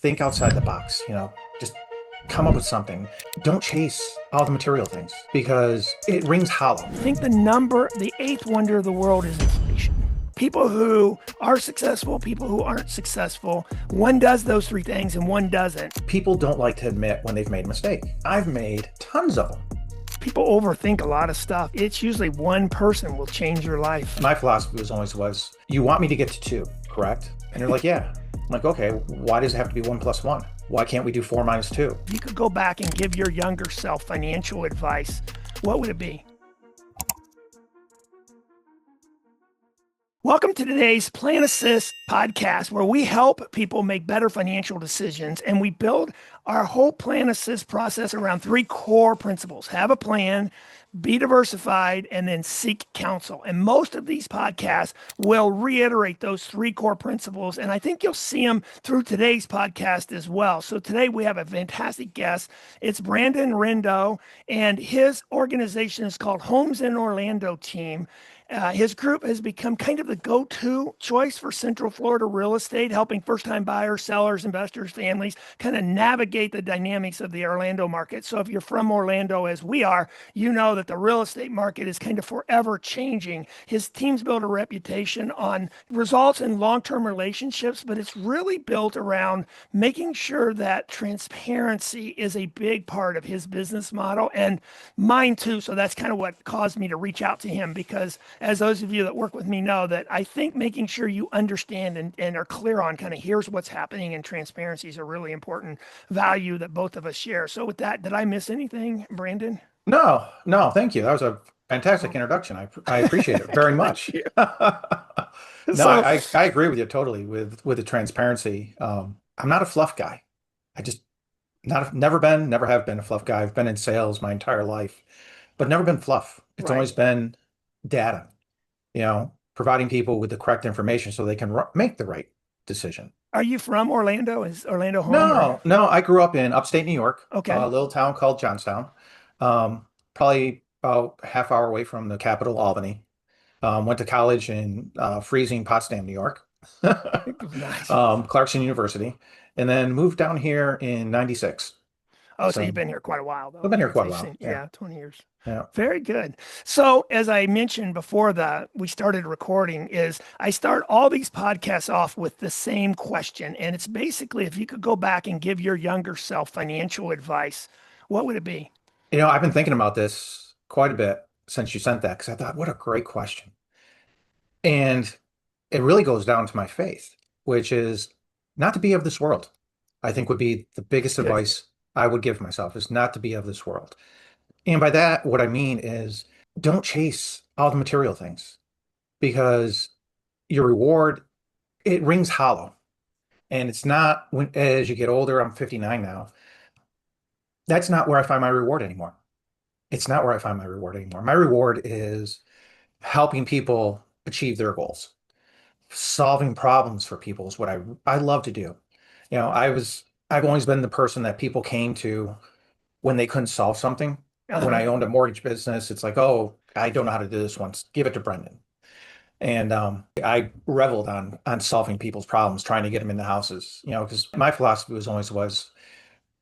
think outside the box, just come up with something. Don't chase all the material things because it rings hollow. I think the eighth wonder of the world is inflation. People who are successful, people who aren't successful, one does those three things and one doesn't. People don't like to admit when they've made a mistake. I've made tons of them. People overthink a lot of stuff. It's usually one person will change your life. My philosophy was, you want me to get to 2, correct? And they're like, yeah. I'm like, okay, why does it have to be 1 + 1? Why can't we do 4 - 2? You could go back and give your younger self financial advice. What would it be? Welcome to today's PlanAssist Podcast, where we help people make better financial decisions, and we build our whole PlanAssist process around 3 core principles: have a plan, be diversified, and then seek counsel. And most of these podcasts will reiterate those 3 core principles, and I think you'll see them through today's podcast as well. So today we have a fantastic guest. It's Brenden Rendo, and his organization is called Homes in Orlando Team. His group has become kind of the go-to choice for Central Florida real estate, helping first-time buyers, sellers, investors, families kind of navigate the dynamics of the Orlando market. So if you're from Orlando, as we are, you know that the real estate market is kind of forever changing. His team's built a reputation on results in long-term relationships, but it's really built around making sure that transparency is a big part of his business model and mine too. So that's kind of what caused me to reach out to him, because as those of you that work with me know, that I think making sure you understand and are clear on kind of here's what's happening, and transparency is a really important value that both of us share. So with that, did I miss anything, Brenden? No, thank you. That was a fantastic introduction. I appreciate it very much. You. No, So I agree with you totally with the transparency. I'm not a fluff guy. I just never have been a fluff guy. I've been in sales my entire life, but never been fluff. It's right. always been data, providing people with the correct information so they can make the right decision. Are you from Orlando? Is Orlando home or? No, I grew up in upstate New York, a Okay. little town called Johnstown, probably about half hour away from the capital, Albany. Went to college in freezing Potsdam, New York, Nice. Clarkson University, and then moved down here in '96. Oh, so So you've been here quite a while I've though. been here I'd quite a say, while. Yeah, yeah, 20 years. yeah. Very good. So as I mentioned before we started recording, is I start all these podcasts off with the same question. And it's basically, if you could go back and give your younger self financial advice, what would it be? I've been thinking about this quite a bit since you sent that because I thought, what a great question. And it really goes down to my faith, which is not to be of this world. I think would be the biggest Good. advice I would give myself is not to be of this world. And by that, what I mean is don't chase all the material things because your reward, it rings hollow. And it's not as you get older, I'm 59 now. That's not where I find my reward anymore. It's not where I find my reward anymore. My reward is helping people achieve their goals. Solving problems for people is what I love to do. I've always been the person that people came to when they couldn't solve something. When Uh-huh. I owned a mortgage business, it's like, oh, I don't know how to do this once. Give it to Brenden. And I reveled on solving people's problems, trying to get them into houses. Because my philosophy was,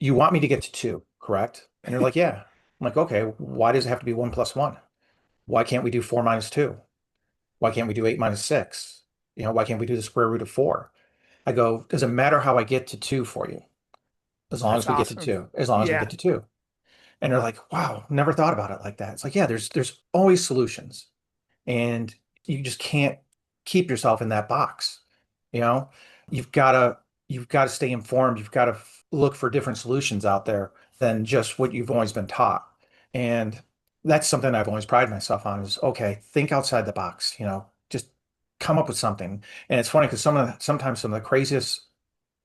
you want me to get to 2, correct? And they're like, yeah. I'm like, okay, why does it have to be 1 + 1? Why can't we do 4 - 2? Why can't we do 8 - 6? Why can't we do the square root of 4? I go, does it matter how I get to 2 for you? As long That's as we get to awesome. 2, as long as we Yeah. get to 2. And they're like, wow, never thought about it like that. It's like, yeah, there's always solutions. And you just can't keep yourself in that box. You know, you've got to you've got to stay informed. You've got to look for different solutions out there than just what you've always been taught. And that's something I've always prided myself on is, okay, think outside the box, just come up with something. And it's funny because sometimes some of the craziest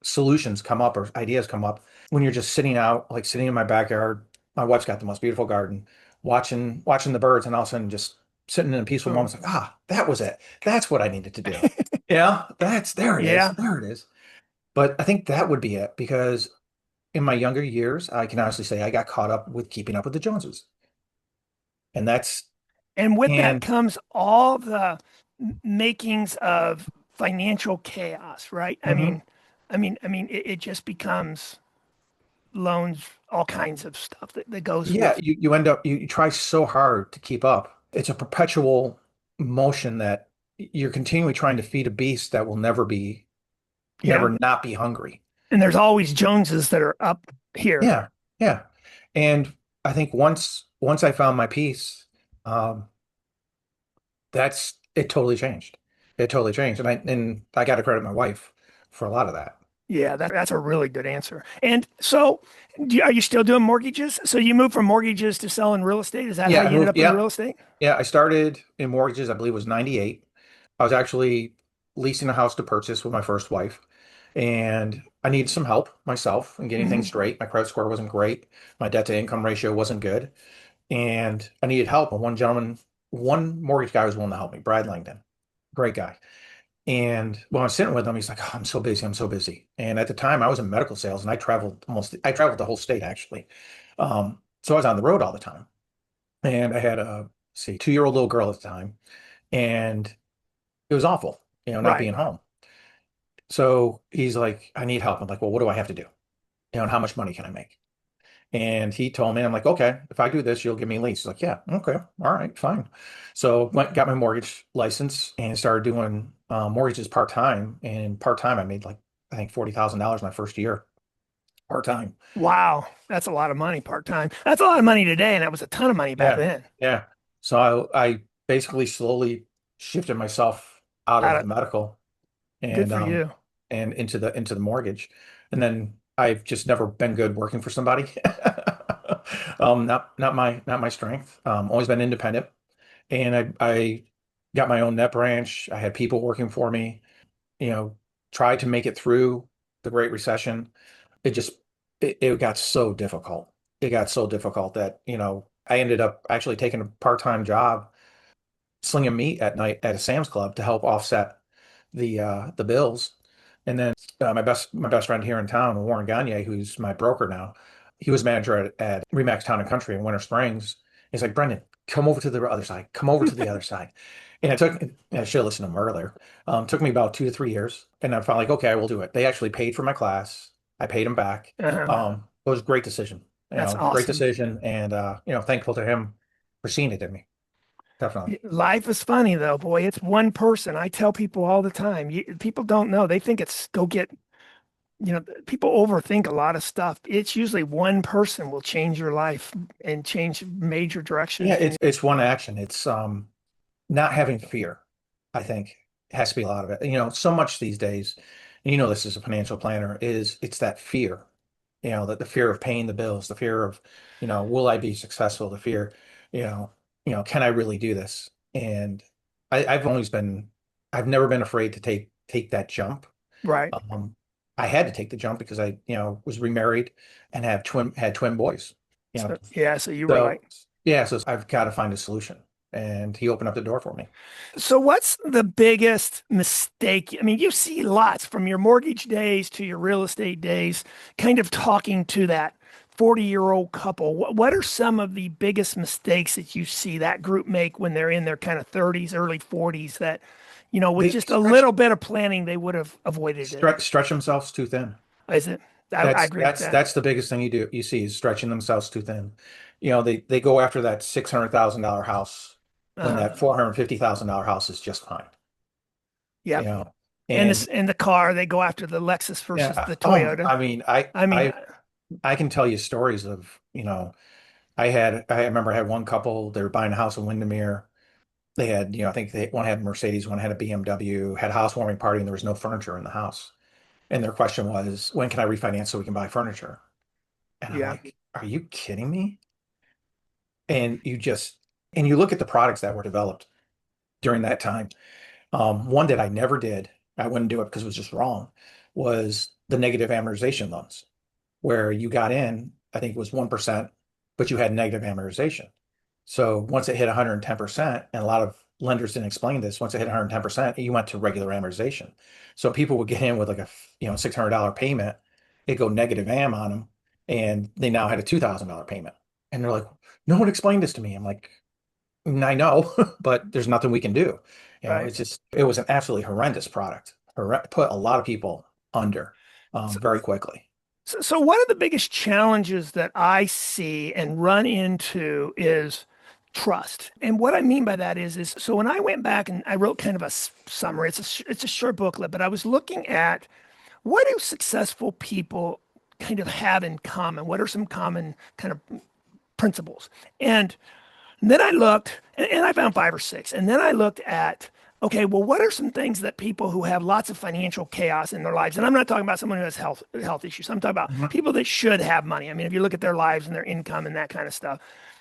solutions come up or ideas come up when you're just sitting out, like sitting in my backyard. My wife's got the most beautiful garden, watching the birds, and all of a sudden just sitting in a peaceful Oh, moment, it's like, that was it. That's what I needed to do. That's there it is. yeah. There it is. But I think that would be it because in my younger years, I can honestly say I got caught up with keeping up with the Joneses. And that's And with that and comes all the makings of financial chaos, right? I mhm, mean, it just becomes loans, all kinds of stuff that goes Yeah, with. you end up you try so hard to keep up. It's a perpetual motion that you're continually trying to feed a beast that will Yeah. never not be hungry. And there's always Joneses that are up here. Yeah, yeah. And I think once I found my peace, um, that's it totally changed. It totally changed. And I got to credit my wife for a lot of that. Yeah, that's a really good answer. And so, are you still doing mortgages? So you moved from mortgages to selling real estate? Is that how Yeah, I you ended moved. up in Yeah, real estate? yeah. I started in mortgages, I believe it was 98. I was actually leasing a house to purchase with my first wife, and I needed some help myself in getting things Hmm. straight. My credit score wasn't great. My debt to income ratio wasn't good, and I needed help. And one mortgage guy was willing to help me, Brad Langdon, great guy. And when I was sitting with him, he's like, "Oh, I'm so busy. I'm so busy." And at the time, I was in medical sales, and I traveled the whole state actually. So I was on the road all the time, and I had a, see, 2-year-old little girl at the time, and it was awful, not Right. being home. So he's like, "I need help." I'm like, "Well, what do I have to do? And how much money can I make?" And he told me, I'm like, "Okay, if I do this, you'll give me a lease." He's like, "Yeah, okay, all right, fine." So got my mortgage license and started doing mortgages part time. And part time, I made like I think $40,000 my first year part time. Wow, that's a lot of money part time. That's a lot of money today, and that was a ton of money back Yeah, then. yeah. So I basically slowly shifted myself out Out of of, the medical good and for um you. and into the mortgage. And then I've just never been good working for somebody. Not my strength. Always been independent. And I got my own net branch. I had people working for me, you know, tried to make it through the Great Recession. It just it got so difficult. It got so difficult that, I ended up actually taking a part-time job slinging meat at night at a Sam's Club to help offset the bills. And then my best friend here in town, Warren Gagne, who's my broker now, he was manager at Remax Town and Country in Winter Springs. He's like, "Brenden, come over to the other side. Come over to the other side." And I should have listened to him earlier. Took me about 2 to 3 years, and I'm finally like, "Okay, I will do it." They actually paid for my class. I paid him back. Uh-huh. It was a great decision. That's Great awesome. decision, and thankful to him for seeing it in me. Definitely. Life is funny though, boy. It's one person. I tell people all the time. People don't know. They think it's go get, people overthink a lot of stuff. It's usually one person will change your life and change major Yeah, directions in it's one action. It's not having fear, I think, has to be a lot of it. So much these days, and this as a financial planner, it's that fear, that the fear of paying the bills, the fear of, will I be successful? The fear, you know, can I really do this? And I've never been afraid to take that jump. right. Um, I had to take the jump because I, was remarried and had twin boys, you know, So yeah, so you were so like, yeah, so I've got to find a solution. And he opened up the door for me. so what's the biggest mistake? I mean, you see lots from your mortgage days to your real estate days, kind of talking to that 40-year-old couple. What are some of the biggest mistakes that you see that group make when they're in their kind of 30s, early 40s that, with They just a little bit of planning, they would have avoided it? stretch themselves too thin. Is it? I That's agree with that's that. that's the biggest thing you see is stretching themselves too thin. They go after that $600,000 house when Uh-huh. that $450,000 house is just fine. You Yep. know, And and this in the car, they go after the Lexus versus yeah, the Toyota. I mean, I I mean, I I can tell you stories of, I remember I had one couple, they were buying a house in Windermere. They had, I think one had a Mercedes, one had a BMW, had a housewarming party, and there was no furniture in the house. And their question was, when can I refinance so we can buy furniture? And I'm yeah, like, are you kidding me? And you look at the products that were developed during that time. One that I never did, I wouldn't do it because it was just wrong, was the negative amortization loans, where you got in, I think it was 1%, but you had negative amortization. So once it hit 110%, and a lot of lenders didn't explain this, once it hit 110%, you went to regular amortization. So people would get in with like a $600 payment, it go negative am on them, and they now had a $2,000 payment. And they're like, "No one explained this to me." I'm like, I know, but there's nothing we can do. right. It was an absolutely horrendous product. Put a lot of people under. So, very quickly. so one of the biggest challenges that I see and run into is trust. And what I mean by that is so when I went back and I wrote kind of a summary, it's a short booklet, but I was looking at what do successful people kind of have in common? What are some common kind of principles? And then I looked and I found five or six. And then I looked at, okay, well, what are some things that people who have lots of financial chaos in their lives, and I'm not talking about someone who has health issues. I'm talking about Mhm. people that should have money. I mean, if you look at their lives and their income and that kind of stuff.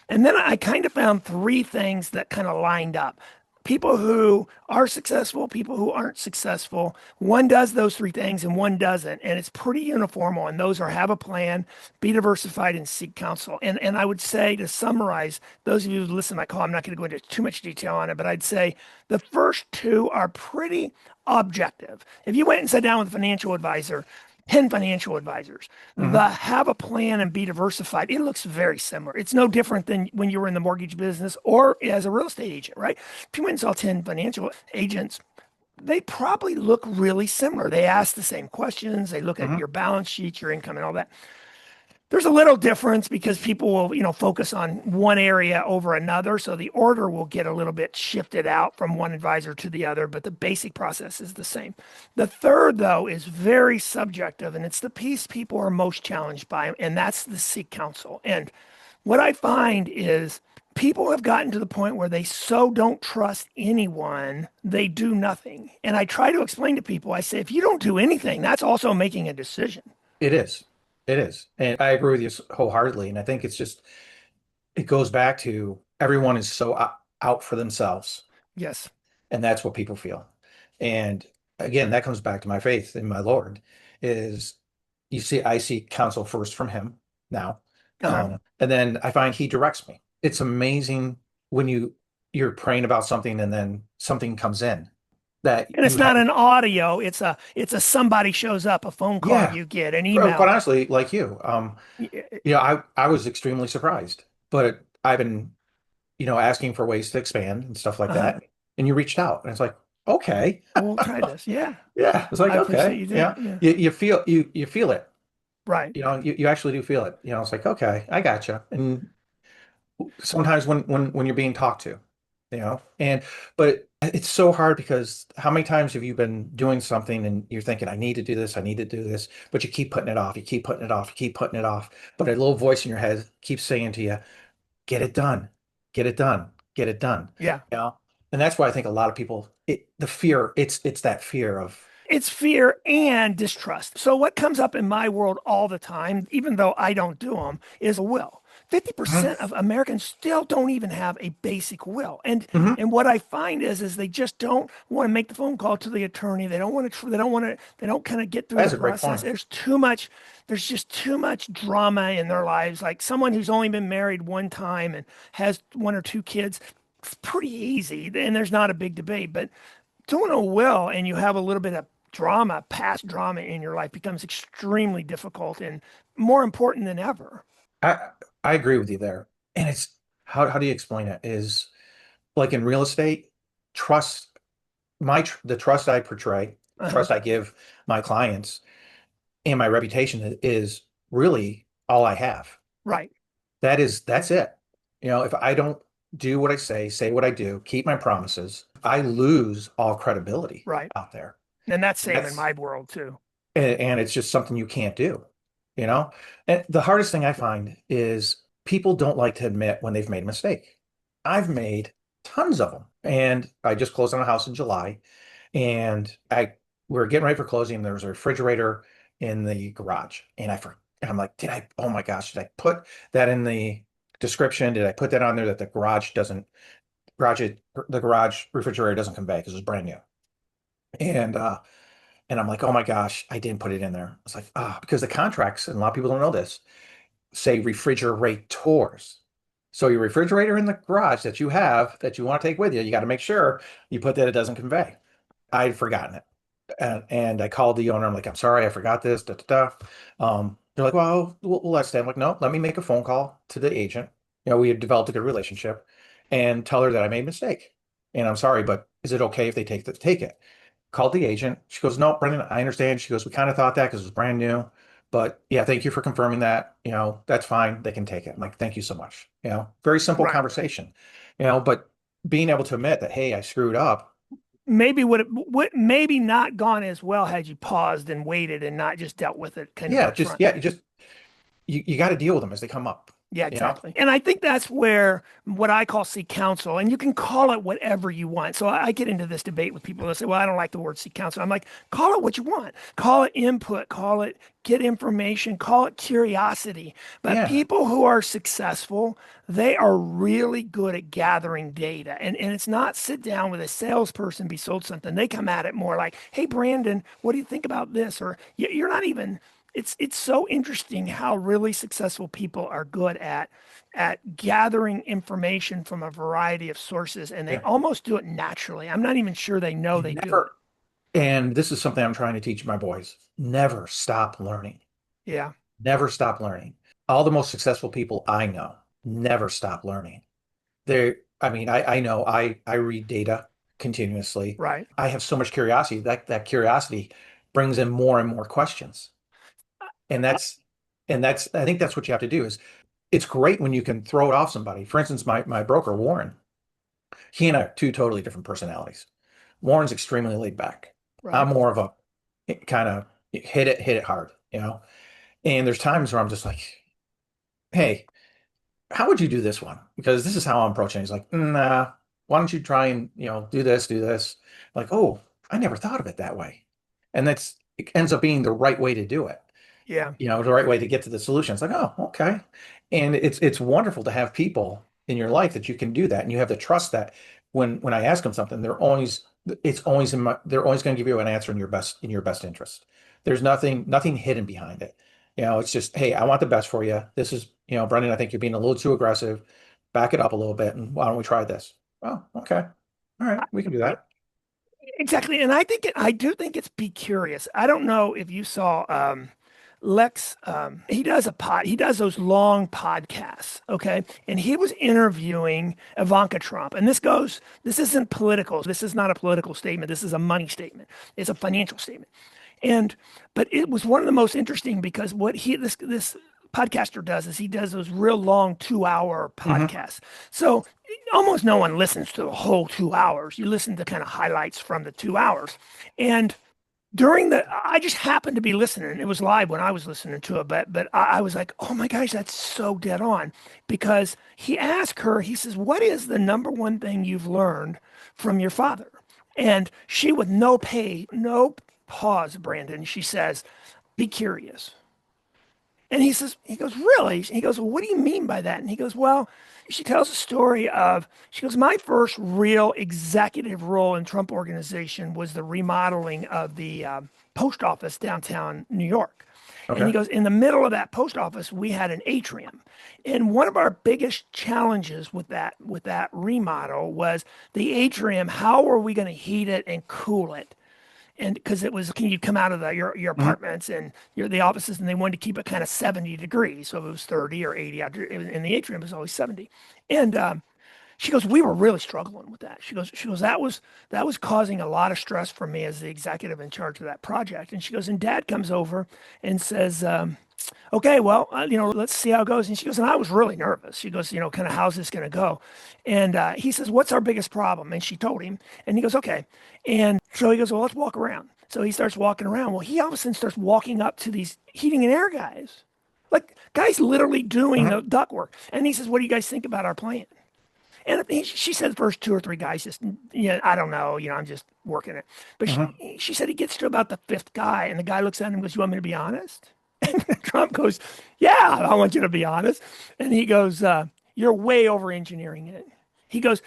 And then I kind of found three things that kind of lined up. People who are successful, people who aren't successful. One does those three things and one doesn't. And it's pretty uniform. And those are have a plan, be diversified, and seek counsel. And I would say to summarize, those of you who listen to my call, I'm not going to go into too much detail on it, but I'd say the first two are pretty objective. If you went and sat down with a financial advisor, 10 financial advisors, Mhm. the have a plan and be diversified, it looks very similar. It's no different than when you were in the mortgage business or as a real estate agent, right? If you went and saw 10 financial agents, they probably look really similar. They ask the same questions. They look at Mhm. your balance sheet, your income, and all that. There's a little difference because people will, focus on one area over another. So the order will get a little bit shifted out from one advisor to the other, but the basic process is the same. The third, though, is very subjective, and it's the piece people are most challenged by, and that's the seek counsel. And what I find is people have gotten to the point where they so don't trust anyone, they do nothing. And I try to explain to people, I say, if you don't do anything, that's also making a decision. It is. It is. And I agree with you wholeheartedly. And I think it goes back to everyone is so out for themselves. Yes. And that's what people feel. And again, that comes back to my faith in my Lord is I see counsel first from him now. Uh-huh. And then I find he directs me. It's amazing when you're praying about something and then something comes in that And you it's not have, an audio, it's a somebody shows up, a phone call yeah, you get, an quite email. honestly, like you. I was extremely surprised, but I've been, asking for ways to expand and stuff like Uh-huh. that. And you reached out, and it's like, okay, We'll try this. Yeah. yeah. It's like, I appreciate okay, you did. yeah. Yeah. You feel it. Right. You actually do feel it. It's like, okay, I gotcha. And sometimes when you're being talked to, but it's so hard because how many times have you been doing something and you're thinking, I need to do this, I need to do this, but you keep putting it off, you keep putting it off, you keep putting it off. But a little voice in your head keeps saying to you, get it done, get it done, get it done. Yeah. You know? And that's why I think a lot of people, the fear, it's that fear of, It's fear and distrust. So what comes up in my world all the time, even though I don't do them, is a will. Mhm, 50% of Americans still don't even have a basic will. And mhm. and what I find is they just don't want to make the phone call to the attorney. They don't want to they don't want to they don't kind of get through the That's a great process. point. There's just too much drama in their lives. Like someone who's only been married one time and has one or two kids, it's pretty easy and there's not a big debate. But doing a will and you have a little bit of drama, past drama in your life becomes extremely difficult and more important than ever. I I agree with you there. And it's how do you explain it? Is like in real estate, trust the trust I portray, Uh-huh. trust I give my clients, and my reputation is really all I have. Right, That's it. If I don't do what I say what I do, keep my promises, I lose all credibility right. out there. And that's same in That's my world too. and it's just something you can't do, you know? And the hardest thing I find is people don't like to admit when they've made a mistake. I've made tons of them. And I just closed on a house in July and we were getting ready for closing. There was a refrigerator in the garage. And I'm like, oh my gosh, did I put that in the description? Did I put that on there that garage, the garage refrigerator doesn't come back because it was brand new. And, and I'm like, oh my gosh, I didn't put it in there. It's like, because the contracts, and a lot of people don't know this, say refrigerators. So your refrigerator in the garage that you have that you want to take with you, you got to make sure you put that it doesn't convey. I'd forgotten it. And I called the owner. I'm like, I'm sorry, I forgot this. Da, da, da. They're like, well, we'll let stand. I'm like, no, let me make a phone call to the agent. We had developed a good relationship and tell her that I made a mistake. And I'm sorry, but is it okay if they take it? called the agent. She goes, no, Brendan, I understand. She goes, we kind of thought that because it was brand new. But yeah, thank you for confirming that. That's fine. They can take it. I'm like, thank you so much. Very simple Right. conversation, but being able to admit that, hey, I screwed up. Maybe would maybe not gone as well had you paused and waited and not just dealt with it kind of Yeah, up just, front. yeah, you got to deal with them as they come up, Yeah, you know? exactly. And I think that's where what I call seek counsel, and you can call it whatever you want. So I get into this debate with people that say, well, I don't like the word seek counsel. I'm like, call it what you want. Call it input, call it get information, call it curiosity. But Yeah, people who are successful, they are really good at gathering data. And it's not sit down with a salesperson, be sold something. They come at it more like, hey, Brandon, what do you think about this? Or you're not even it's so interesting how really successful people are good at gathering information from a variety of sources, and they yeah. almost do it naturally. I'm not even sure they know You they do it. never, and this is something I'm trying to teach my boys. Never stop learning. Yeah, Never stop learning. All the most successful people I know never stop learning. I mean, I know I read data continuously. right. I have so much curiosity. That curiosity brings in more and more questions. And I think that's what you have to do is it's great when you can throw it off somebody. For instance, my broker, Warren, he and I have two totally different personalities. Warren's extremely laid back. I'm Right. more of a kind of hit it hard. And there's times where I'm just like, hey, how would you do this one? Because this is how I'm approaching it. He's like, nah, why don't you try and, do this, do this? Like, oh, I never thought of it that way. And it ends up being the right way to do it, Yeah. the right way to get to the solution. It's like, oh, okay. And it's wonderful to have people in your life that you can do that. And you have to trust that when I ask them something, they're always going to give you an answer in your best interest. There's nothing hidden behind it. It's just, hey, I want the best for you. This is, Brendan, I think you're being a little too aggressive. Back it up a little bit. And why don't we try this? Oh, okay. All right. We can do I- that. Exactly. And I do think it's be curious. I don't know if you saw Lex, he does those long podcasts. Okay. And he was interviewing Ivanka Trump. And this isn't political. This is not a political statement. This is a money statement. It's a financial statement. And but it was one of the most interesting because what this podcaster does is he does those real long 2 hour Hmm. podcasts. So almost no one listens to the whole 2 hours. You listen to kind of highlights from the 2 hours. And I just happened to be listening. It was live when I was listening to it, but I was like, oh my gosh, that's so dead on. Because he asked her, he says, what is the number one thing you've learned from your father? And she, with no pause, Brandon, she says, be curious. And he goes, really? He goes, well, what do you mean by that? And he goes, well, she tells a story she goes, my first real executive role in Trump organization was the remodeling of the post office downtown New York. And he Okay. goes, in the middle of that post office, we had an atrium. And one of our biggest challenges with that remodel was the atrium. How are we going to heat it and cool it? And because it was, can you come out of your Hmm. apartments and the offices, and they wanted to keep it kind of 70 degrees. So if it was 30 or 80 out in the atrium, it was always 70. And she goes, we were really struggling with that. She goes, that was causing a lot of stress for me as the executive in charge of that project. And she goes, and dad comes over and says, okay, well, let's see how it goes. And she goes, and I was really nervous. She goes, kind of, how's this going to go? And he says, what's our biggest problem? And she told him, and he goes, okay. And so he goes, well, let's walk around. So he starts walking around. Well, he all of a sudden starts walking up to these heating and air guys, like guys literally doing Hmm. the duct work. And he says, what do you guys think about our plan? And she said the first two or three guys just, yeah, I don't know, I'm just working it. But Hmm. she said he gets to about the fifth guy, and the guy looks at him and goes, you want me to be honest? And Trump goes, yeah, I want you to be honest. And he goes, you're way over engineering it. He goes,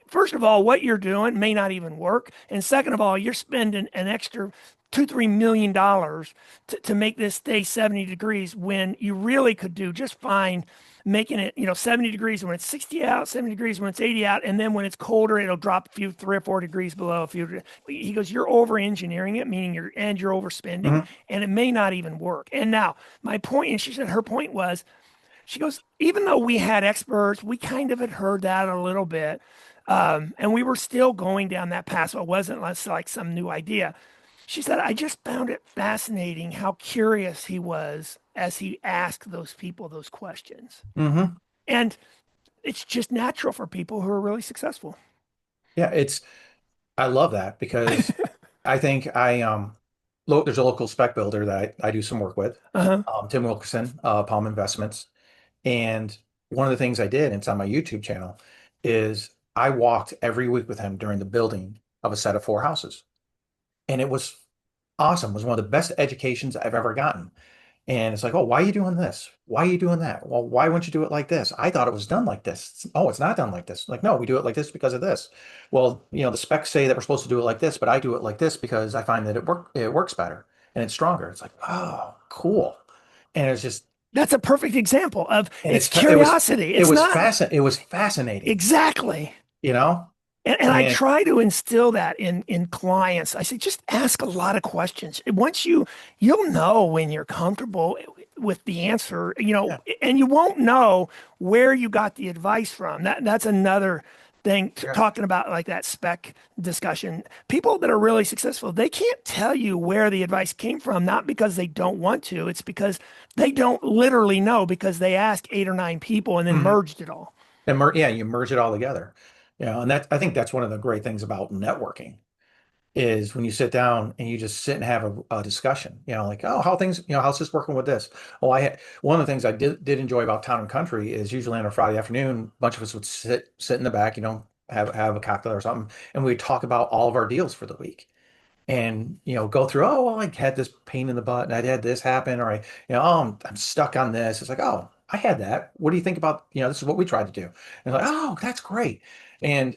first of all, what you're doing may not even work. And second of all, you're spending an extra $2-3 million to make this stay 70 degrees when you really could do just fine making it 70 degrees when it's 60 out, 70 degrees when it's 80 out, and then when it's colder it'll drop a few 3 or 4 degrees below a few. He goes, you're over engineering it, meaning you're overspending, Hmm. and it may not even work. And now my point, and she said her point was, she goes, even though we had experts, we kind of had heard that a little bit. And we were still going down that path. So it wasn't like some new idea. She said, I just found it fascinating how curious he was as he asked those people those questions. Hmm. And it's just natural for people who are really successful. Yeah, I love that because I think there's a local spec builder that I do some work with, Uh-huh. Tim Wilkerson, Palm Investments. And one of the things I did, and it's on my YouTube channel, is I walked every week with him during the building of a set of 4 houses. And it was awesome. It was one of the best educations I've ever gotten. And it's like, oh, why are you doing this? Why are you doing that? Well, why wouldn't you do it like this? I thought it was done like this. Oh, it's not done like this. Like, no, we do it like this because of this. Well, the specs say that we're supposed to do it like this, but I do it like this because I find that it works better and it's stronger. It's like, oh, cool. And it's just That's a perfect example of and it's it's it was curiosity. It's not it was fascinating, exactly. you know? And I And try to instill that in clients. I say, just ask a lot of questions. Once you'll know when you're comfortable with the answer, yeah, and you won't know where you got the advice from. That's another thing yeah. talking about like that spec discussion. People that are really successful, they can't tell you where the advice came from, not because they don't want to. It's because they don't literally know because they asked 8 or 9 people and then Mhm. merged it all. And yeah, you merge it all together. And I think that's one of the great things about networking is when you sit down and you just sit and have a discussion, like, oh, how's this working with this? Oh, one of the things I did enjoy about Town and Country is usually on a Friday afternoon, a bunch of us would sit in the back, have a cocktail or something, and we'd talk about all of our deals for the week. And go through, oh, well, I had this pain in the butt and I had this happen, or oh, I'm stuck on this. It's like, oh, I had that. What do you think about, this is what we tried to do. And like, oh, that's great. And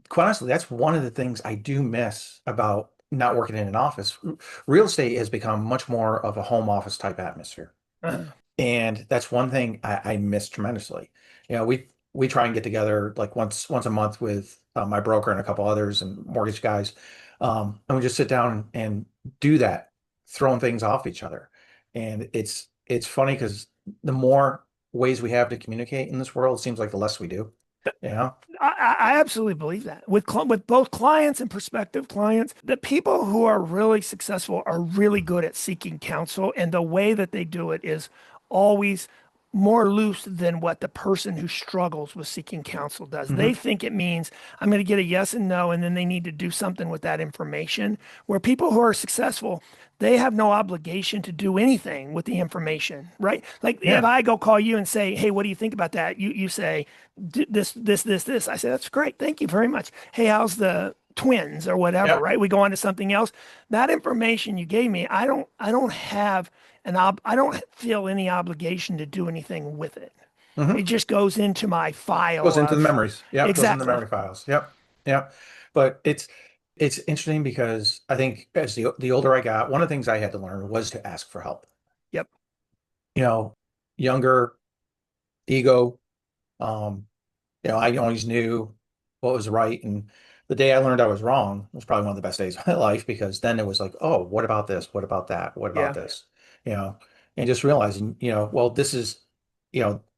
quite honestly, that's one of the things I do miss about not working in an office. Real estate has become much more of a home office type atmosphere. Uh, And that's one thing I miss tremendously. We try and get together like once a month with my broker and a couple others and mortgage guys, and we just sit down and do that, throwing things off each other. And it's funny because the more ways we have to communicate in this world, it seems like the less we do. Yeah. I absolutely believe that with both clients and prospective clients, the people who are really successful are really good at seeking counsel, and the way that they do it is always more loose than what the person who struggles with seeking counsel does. They Hmm. think it means I'm going to get a yes and no, and then they need to do something with that information. Where people who are successful, they have no obligation to do anything with the information, right? Like if Yeah. I go call you and say, "Hey, what do you think about that?" You say this. I say, "That's great. Thank you very much. Hey, how's the twins or whatever?" Yeah. Right? We go on to something else. That information you gave me, I don't have I don't feel any obligation to do anything with it. It Hmm. just goes into my file Goes into the of memories. Yep. Goes into the exactly. memory files. Yep. Yep. But it's interesting because I think as the older I got, one of the things I had to learn was to ask for help. Yep. You know, Younger, ego. Um, I always knew what was right. And the day I learned I was wrong was probably one of the best days of my life because then it was like, oh, what about this? What about that? What about Yeah. this? You know, and just realizing, well, this is,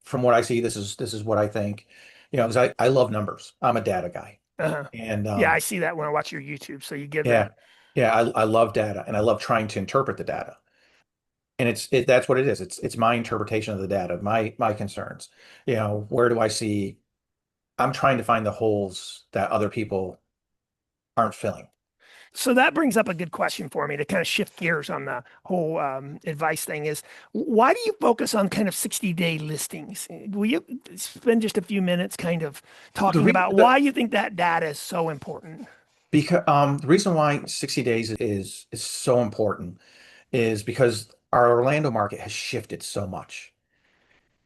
from what I see, this is what I think, because I love numbers. I'm a data guy. Uh-huh. And Yeah, I see that when I watch your YouTube. So you give yeah, that. yeah, I love data and I love trying to interpret the data. And that's what it is. It's my interpretation of the data, my concerns. Where do I see I'm trying to find the holes that other people aren't filling. So that brings up a good question for me to kind of shift gears on the whole advice thing is why do you focus on kind of 60-day listings? Will you spend just a few minutes kind of The talking re about the why you think that data is so important? because the reason why 60 days is so important is because our Orlando market has shifted so much.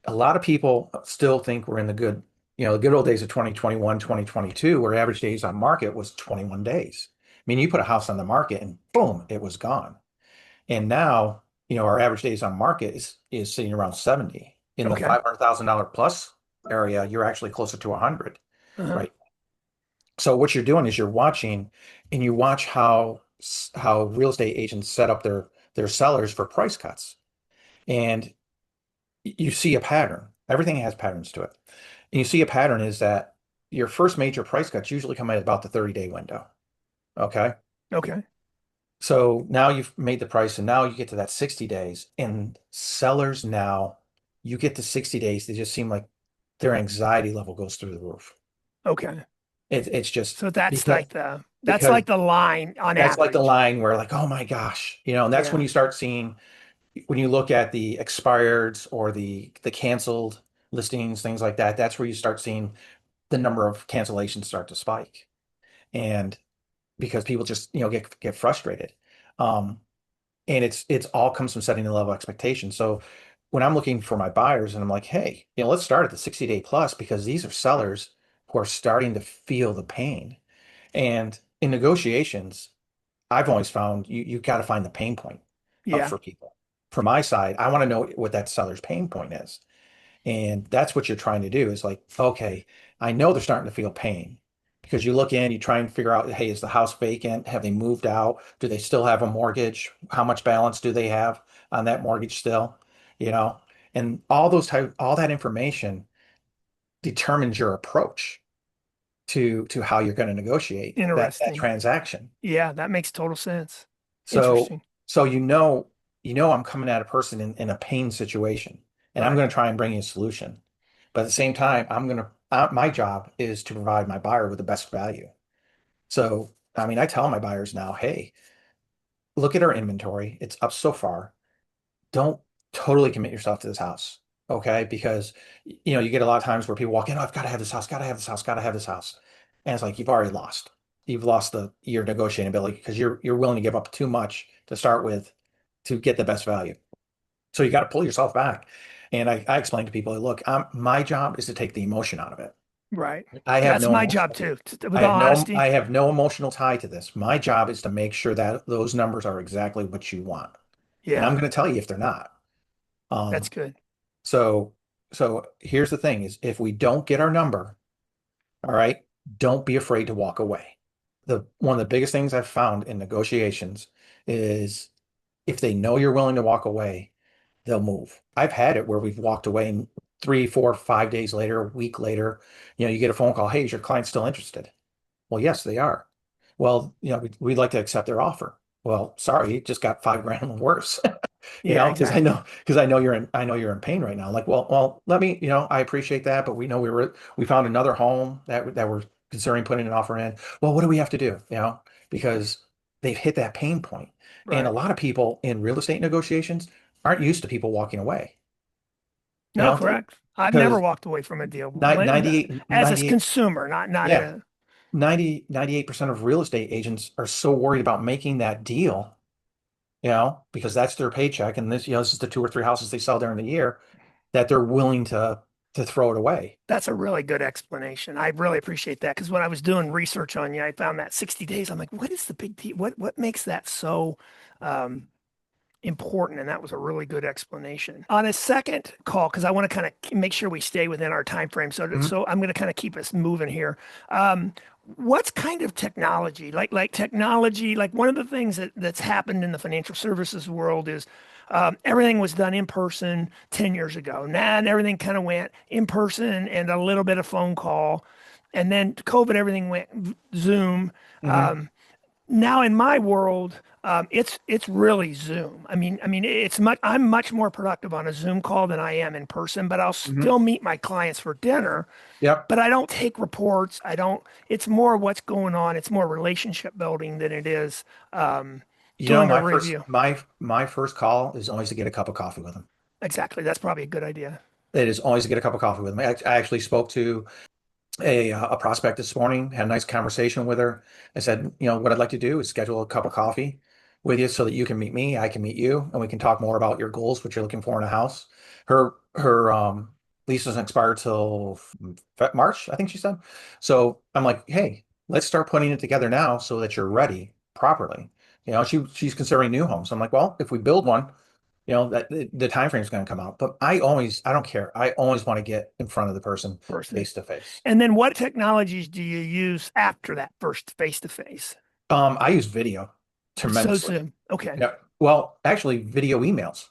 A lot of people still think we're in the good old days of 2021, 2022, where average days on market was 21 days. I mean, you put a house on the market and boom, it was gone. And now, our average days on market is sitting around 70. In the Okay. $500,000 plus area, you're actually closer to 100, Uh-huh. right? So what you're doing is you're watching and you watch how real estate agents set up their sellers for price cuts. And you see a pattern. Everything has patterns to it. And you see a pattern is that your first major price cuts usually come at about the 30-day window. Okay. Okay. So now you've made the price, and now you get to that 60 days. And sellers now, you get to 60 days, they just seem like their anxiety level goes through the roof. Okay. It's just So that's because like because the line on that's like the average. line where like, oh my gosh, and that's when Yeah. you start seeing when you look at the expireds or the canceled listings, things like that, that's where you start seeing the number of cancellations start to spike. And because people just, get frustrated. Um, and it's all comes from setting the level of expectation. So when I'm looking for my buyers and I'm like, hey, let's start at the 60-day plus because these are sellers who are starting to feel the pain. And in negotiations, I've always found you've got to find the pain point up Yeah. for people. For my side, I want to know what that seller's pain point is. And that's what you're trying to do is like, okay, I know they're starting to feel pain because you look in, you try and figure out, hey, is the house vacant? Have they moved out? Do they still have a mortgage? How much balance do they have on that mortgage still? You know, and all that information determines your approach to how you're going to negotiate that Interesting. transaction. Yeah, that makes total sense. So Interesting. so I'm coming at a person in a pain situation, and I'm Right. going to try and bring you a solution. But at the same time, my job is to provide my buyer with the best value. So, I mean, I tell my buyers now, hey, look at our inventory. It's up so far. Don't totally commit yourself to this house. Okay. Because, you get a lot of times where people walk in, oh, I've got to have this house, got to have this house, got to have this house. And it's like, you've already lost. You've lost your negotiating ability because you're willing to give up too much to start with to get the best value. So you got to pull yourself back. And I explain to people, look, my job is to take the emotion out of it. Right. I have That's no my job emotional, too. I With have all no, honesty. I have no emotional tie to this. My job is to make sure that those numbers are exactly what you want. And I'm Yeah, going to tell you if they're not. that's Um, good. so, so here's the thing is if we don't get our number, all right, don't be afraid to walk away. One of the biggest things I've found in negotiations is if they know you're willing to walk away, they'll move. I've had it where we've walked away and 3, 4, 5 days later, a week later, you get a phone call. Hey, is your client still interested? Well, yes, they are. Well, we'd like to accept their offer. Well, sorry, it just got 5 grand worse. Yeah, exactly. Because I know you're in pain right now. Like, let me, I appreciate that, but we know we found another home that we're considering putting an offer in. Well, what do we have to do? Because they've hit that pain point. And a Right. lot of people in real estate negotiations aren't used to people walking away. No, correct. I've never Because walked away from a deal 98, as a 98, consumer, not yeah, a 98% of real estate agents are so worried about making that deal, because that's their paycheck. And this is the 2 or 3 houses they sell during the year that they're willing to throw it away. that's a really good explanation. I really appreciate that because when I was doing research on you, I found that 60 days. I'm like, what is the big deal? What makes that so um, important? And that was a really good explanation. On a second call, because I want to kind of make sure we stay within our time frame. So Mhm. so I'm going to kind of keep us moving here. Um, what's kind of technology like technology like one of the things that's happened in the financial services world is everything was done in person 10 years ago now and everything kind of went in person and a little bit of phone call and then COVID everything went Zoom. Mhm. Now in my world, it's really Zoom. I mean, it's much. I'm much more productive on a Zoom call than I am in person. But I'll Mhm. still meet my clients for dinner. Yep. But I don't take reports. I don't. It's more what's going on. It's more relationship building than it is doing a My first review. my first call is always to get a cup of coffee with them. Exactly. That's probably a good idea. It is always to get a cup of coffee with them. I actually spoke to a prospect this morning, had a nice conversation with her. I said, what I'd like to do is schedule a cup of coffee with you so that you can meet me, I can meet you, and we can talk more about your goals, what you're looking for in a house. Her lease doesn't expire till March, I think she said. So I'm like, hey, let's start putting it together now so that you're ready properly. She's considering new homes. I'm like, well, if we build one, that the time frame is going to come out. But I don't care. I always want to get in front of the person Person. face to face. And then what technologies do you use after that first face to face? I use video So tremendously. Zoom. Okay. Yeah. Well, actually, video emails.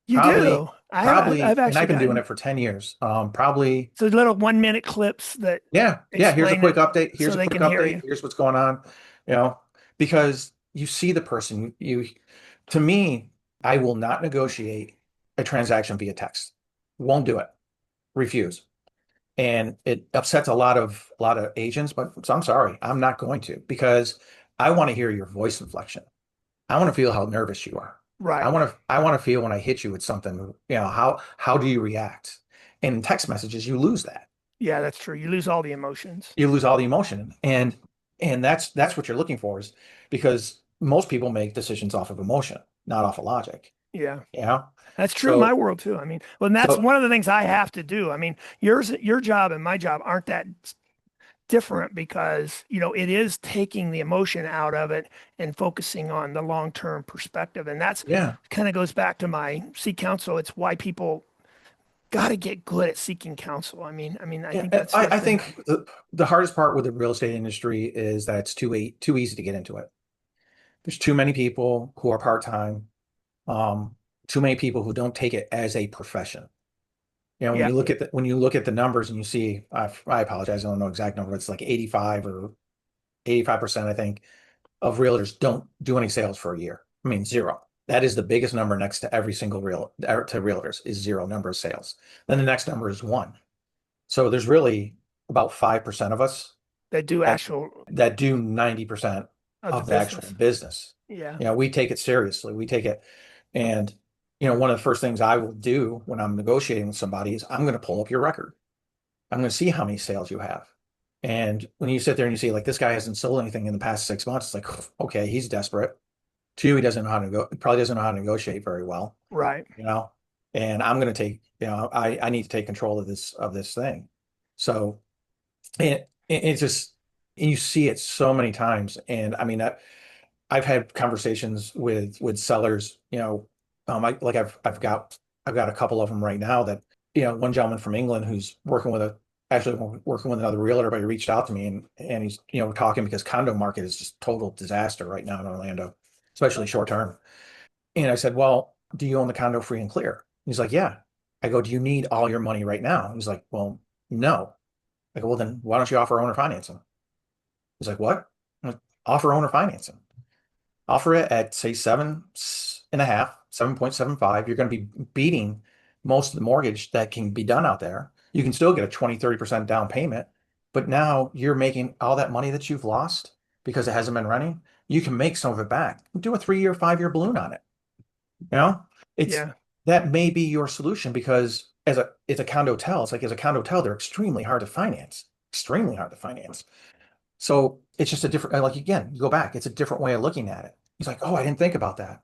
You Probably, do. I've probably, and actually I've been doing gotten it for 10 years. Probably, so little 1 minute clips that yeah, yeah. Here's a explain quick it update. Here's so a they quick can hear update. you. Here's what's going on, you know, because you see the person. To me, I will not negotiate a transaction via text. Won't do it. Refuse. And it upsets a lot of agents, but so I'm sorry, I'm not going to because I want to hear your voice inflection. I want to feel how nervous you are. Right. I want to feel when I hit you with something, how do you react? And in text messages, you lose that. Yeah, that's true. You lose all the emotions. You lose all the emotion. And that's what you're looking for is because most people make decisions off of emotion, not off of logic. Yeah. Yeah. That's true in my So world too. I mean, well, and that's so one of the things I have to do. I mean, your job and my job aren't that different because, it is taking the emotion out of it and focusing on the long-term perspective. And that's yeah. kind of goes back to my seek counsel. It's why people got to get good at seeking counsel. I Yeah, think and that's I something. think the hardest part with the real estate industry is that it's too easy to get into it. There's too many people who are part-time, um, too mmany people who don't take it as a profession. When Yeah. you look at the numbers and you see, I apologize, I don't know exact number. It's like 85 or 85%, I think, of realtors don't do any sales for a year. I mean, zero. That is the biggest number next to every single to realtors is zero number of sales. Then the next number is one. So there's really about 5% of us That do that actual that do 90% of the of the actual business. business. Yeah. We take it seriously. We take it, and one of the first things I will do when I'm negotiating with somebody is I'm going to pull up your record. I'm going to see how many sales you have. And when you sit there and you see like this guy hasn't sold anything in the past 6 months, it's like, okay, he's desperate. Two, he doesn't know how to go, probably doesn't know how to negotiate very well, Right. you know. And I'm going to take, I need to take control of this thing. So it's just, and you see it so many times. And I mean, I've had conversations with sellers, I've got a couple of them right now that, one gentleman from England who's actually working with another realtor, but he reached out to me and he's, talking because condo market is just total disaster right now in Orlando, especially short term. And I said, well, do you own the condo free and clear? He's like, yeah. I go, do you need all your money right now? He's like, well, no. I go, well, then why don't you offer owner financing? He's like, what? I'm like, offer owner financing. Offer it at say 7.5, 7.75. You're going to be beating most of the mortgage that can be done out there. You can still get a 20, 30% down payment, but now you're making all that money that you've lost because it hasn't been running. You can make some of it back. Do a 3-year, 5-year balloon on it. You know, it's Yeah. that may be your solution because it's a condo hotel. It's like as a condo hotel, they're extremely hard to finance. So it's just a different, like again, you go back, it's a different way of looking at it. He's like, oh, I didn't think about that.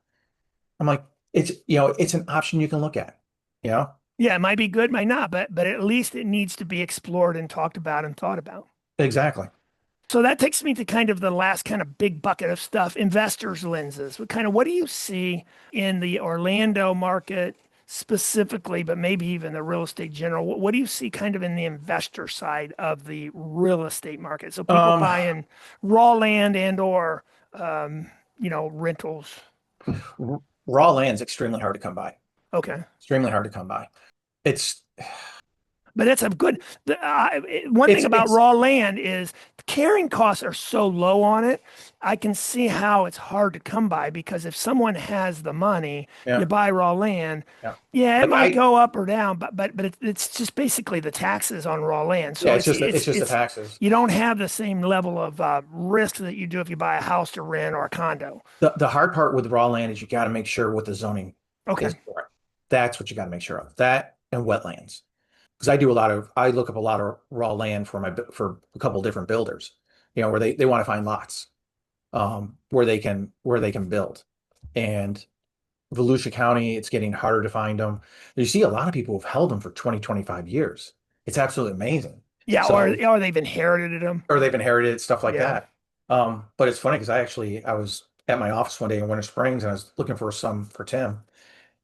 I'm like, it's an option you can look at, you know? Yeah. It might be good, might not, but at least it needs to be explored and talked about and thought about. Exactly. So that takes me to kind of the last kind of big bucket of stuff, investors' lenses. What do you see in the Orlando market specifically, but maybe even the real estate general? What do you see kind of in the investor side of the real estate market? So people Um, buying raw land and or rentals. Raw land's extremely hard to come by. Okay. Extremely hard to come by. It's But it's a good. One thing about it's raw land is the carrying costs are so low on it. I can see how it's hard to come by because if someone has the money, you yeah, buy raw land. yeah. Yeah, it Like might go up or down, but it's just basically the taxes on raw land. yeah, So it's just the taxes. you don't have the same level of risk that you do if you buy a house to rent or a condo. The hard part with raw land is you got to make sure what the zoning Okay. is for it. That's what you got to make sure of. That and wetlands. Because I look up a lot of raw land for a couple different builders, where they want to find lots, where they can build. And Volusia County, it's getting harder to find them. You see a lot of people who've held them for 20, 25 years. It's absolutely amazing. Yeah, So, or they've inherited them. or they've inherited stuff like Yeah. that. But it's funny because I was at my office one day in Winter Springs and I was looking for some for Tim.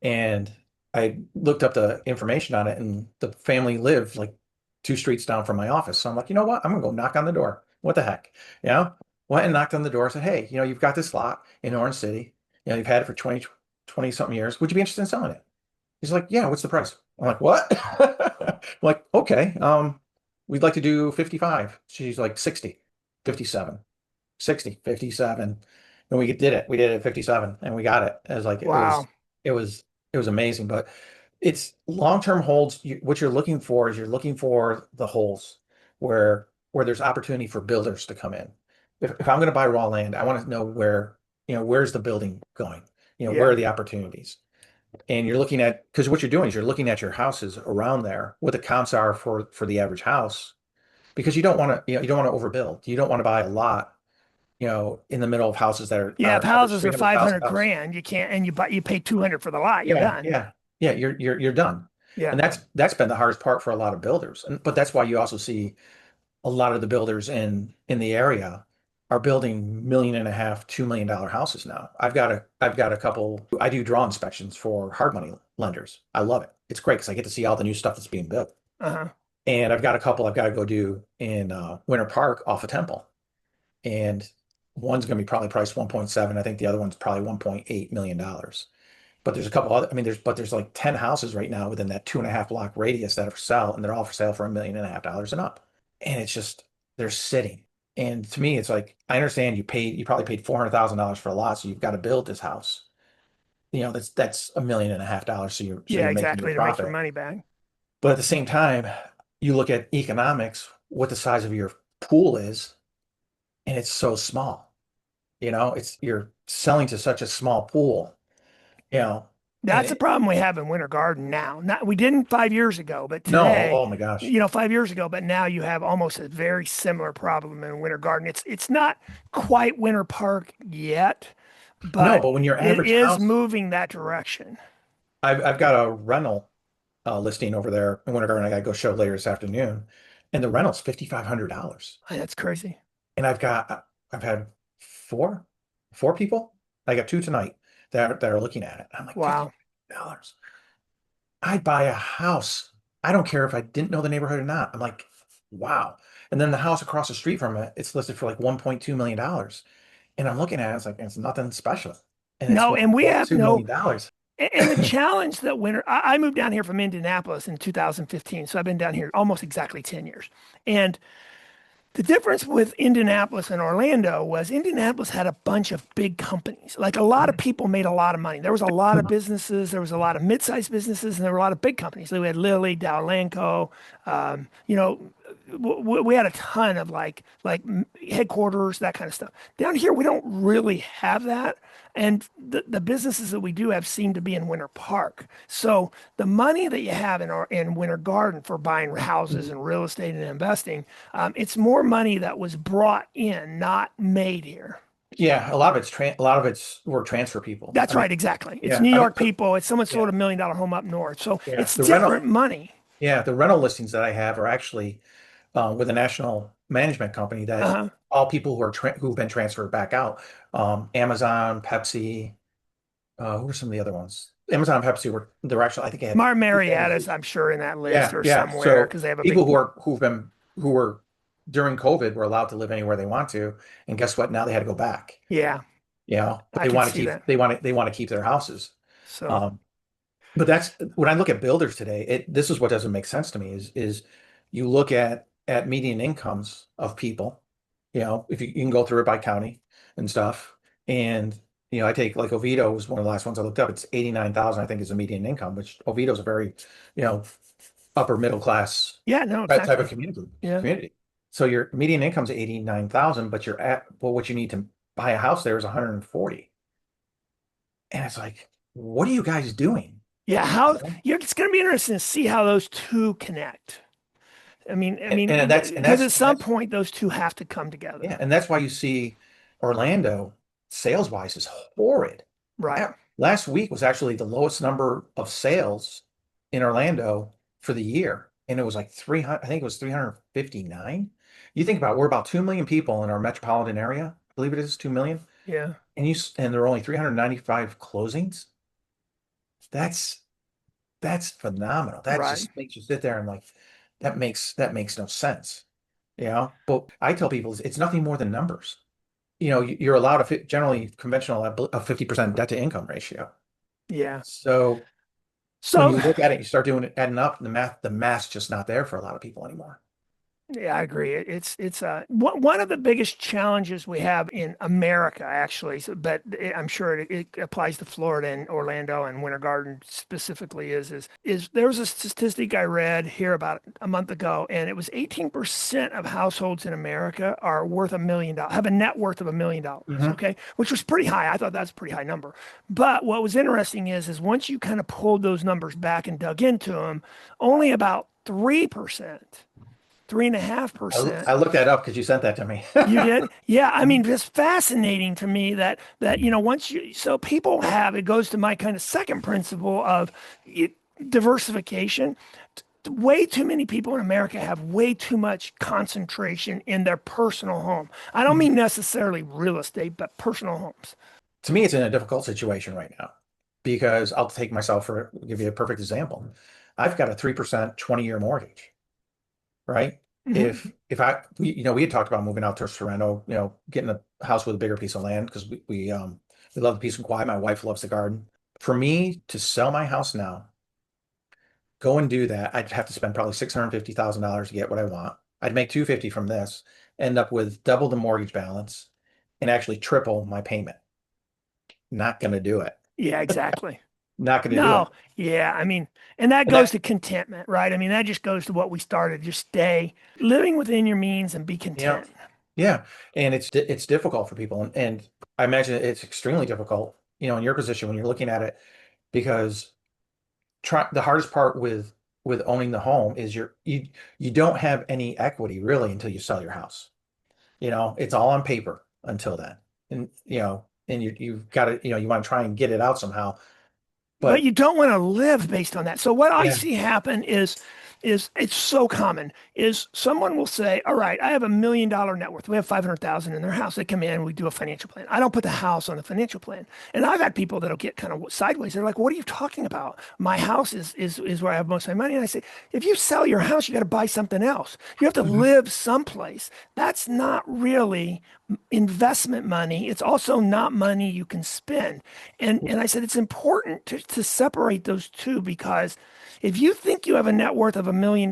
And I looked up the information on it, and the family lived like 2 streets down from my office. So I'm like, you know what? I'm gonna go knock on the door. What the heck? Went and knocked on the door, said, hey, you've got this lot in Orange City. You've had it for 20 something years. Would you be interested in selling it? He's like, yeah, what's the price? I'm like, what? I'm like, okay, we'd like to do 55. She's like 60, 57, 60, 57. And we did it. We did it at 57 and we got it. It was like, Wow. it was, it was amazing. But it's long-term holds. What you're looking for is you're looking for the holes where there's opportunity for builders to come in. If I'm going to buy raw land, I want to know where, where's the building going? Where Yeah. are the opportunities? And you're looking at, because what you're doing is you're looking at your houses around there, what the comps are for the average house, because you don't want to, you don't want to overbuild. You don't want to buy a lot, in the middle of houses that Yeah. If are average houses are 300,000 500 dollars. grand, you can't, and you pay 200 for the lot, you're Yeah, done. yeah, yeah. You're done, Yeah. and that's been the hardest part for a lot of builders. But that's why you also see a lot of the builders in the area are building $1.5 million, $2 million houses now. I've got a couple. I do draw inspections for hard money lenders. I love it. It's great because I get to see all the new stuff that's being built. Uh-huh. And I've got a couple I've got to go do in Winter Park off of Temple. And one's going to be probably priced 1.7. I think the other one's probably $1.8 million. But there's a couple other, I mean, there's like 10 houses right now within that 2.5 block radius that are for sale, and they're all for sale for $1.5 million and up. And it's just, they're sitting. And to me, it's like, I understand you probably paid $400,000 for a lot, so you've got to build this house. That's $1.5 million. So Yeah, you're making your exactly. To make your profit. money back. But at the same time, you look at economics, what the size of your pool is, and it's so small. You're selling to such a small pool, you know, and That's the problem we have in Winter Garden now. Not we didn't 5 years ago, but no, oh, today, oh my gosh. 5 years ago, but now you have almost a very similar problem in Winter Garden. It's not quite Winter Park yet, No, but but when your it average is house, moving that direction. I've got a rental listing over there in Winter Garden I got to go show later this afternoon, and the rental's $5,500. That's crazy. And I've had four four people. I got two tonight that are looking at it. I'm like, Wow. $50. I'd buy a house. I don't care if I didn't know the neighborhood or not. I'm like, wow. And then the house across the street from it, it's listed for like $1.2 million. And I'm looking at it, it's like, it's nothing special. And it's No, and we have $1.2 no, million dollars. and the challenge that I moved down here from Indianapolis in 2015. So I've been down here almost exactly 10 years. And the difference with Indianapolis and Orlando was Indianapolis had a bunch of big companies. Like a lot of people made a lot of money. There was a lot of businesses, there was a lot of mid-sized businesses, and there were a lot of big companies. So we had Lilly, Dow Lanco, um, you know, we had a ton of like headquarters, that kind of stuff. Down here, we don't really have that. And the businesses that we do have seem to be in Winter Park. So the money that you have in Winter Garden for buying houses and real estate and investing, it's more money that was brought in, not made here. Yeah, a lot of it's were transfer people. That's I mean, right, exactly. It's yeah, New I mean, York people. It's someone yeah, sold $1 million home up north. So yeah. it's different money. The rental listings that I have are actually with a national management company that Uh-huh. all people who've been transferred back out. Amazon, Pepsi, who are some of the other ones? Amazon and Pepsi they're actually, I think they had Mar two Marietta's, campuses. I'm sure, in that list Yeah, or yeah. somewhere So because they have a big. people who were during COVID were allowed to live anywhere they want to, and guess what? Now they had to go back. Yeah, But I they could want to see keep that. they want to keep their houses. So, Um, but that's when I look at builders today, this is what doesn't make sense to me is you look at median incomes of people, if you can go through it by county and stuff. And I take like Oviedo was one of the last ones I looked up. It's 89,000, I think, is the median income, which Oviedo's a very, you know, upper middle class yeah, no, type of exactly. community Yeah. community. So your median income's 89,000, but what you need to buy a house there is 140. And it's like, what are you guys doing? Yeah, it's going to be interesting to see how those two connect. And Because at some point those two have to come together. yeah, and that's why you see Orlando sales wise is horrid. Right. Last week was actually the lowest number of sales in Orlando for the year, and it was like 300. I think it was 359. You think about it, we're about 2 million people in our metropolitan area. I believe it is 2 million, Yeah. and there are only 395 closings. That's that's phenomenal. That Right. just makes you sit there and like that makes no sense. But I tell people it's nothing more than numbers. You're allowed generally conventional a 50% debt to income ratio. Yeah. So When So you look at it, you start doing it, adding up, the math's just not there for a lot of people anymore. yeah, I agree. It's one of the biggest challenges we have in America, actually. So, but I'm sure it applies to Florida and Orlando and Winter Garden specifically. Is there was a statistic I read here about a month ago, and it was 18% of households in America are worth $1 million, have a net worth of $1 million. Hmm. Okay, which was pretty high. I thought that's a pretty high number. But what was interesting is once you kind of pulled those numbers back and dug into them, only about 3%. 3.5%. I looked that up because you sent that to me. You did? Yeah. I mean, it's fascinating to me that once so people have, it goes to my kind of second principle of diversification. Way too many people in America have way too much concentration in their personal home. I don't mean necessarily real estate, but personal homes. To me, it's in a difficult situation right now because I'll take myself for give you a perfect example. I've got a 3% 20-year mortgage, right? Hmm. We had talked about moving out to Sorrento, getting a house with a bigger piece of land because we love the peace and quiet. My wife loves the garden. For me to sell my house now, go and do that, I'd have to spend probably $650,000 to get what I want. I'd make 250 from this, end up with double the mortgage balance and actually triple my payment. Not going to do it. Yeah, exactly. Not going to do it. No, yeah. I mean, and that And goes that, to contentment, right? I mean, that just goes to what we started. Just stay living within your means and be yeah, content. yeah. And it's difficult for people. And I imagine it's extremely difficult, in your position when you're looking at it, because the hardest part with owning the home is you don't have any equity really until you sell your house. It's all on paper until then. And you've got to, you want to try and get it out somehow. But But you don't want to live based on that. So what I yeah. see happen is it's so common is someone will say, all right, I have $1 million net worth. We have 500,000 in their house. They come in, we do a financial plan. I don't put the house on the financial plan. And I've had people that'll get kind of sideways. They're like, what are you talking about? My house is where I have most of my money. And I say, if you sell your house, you got to buy something else. You have to Mhm. live someplace. That's not really investment money. It's also not money you can spend. And I said it's important to separate those two because if you think you have a net worth of $1 million,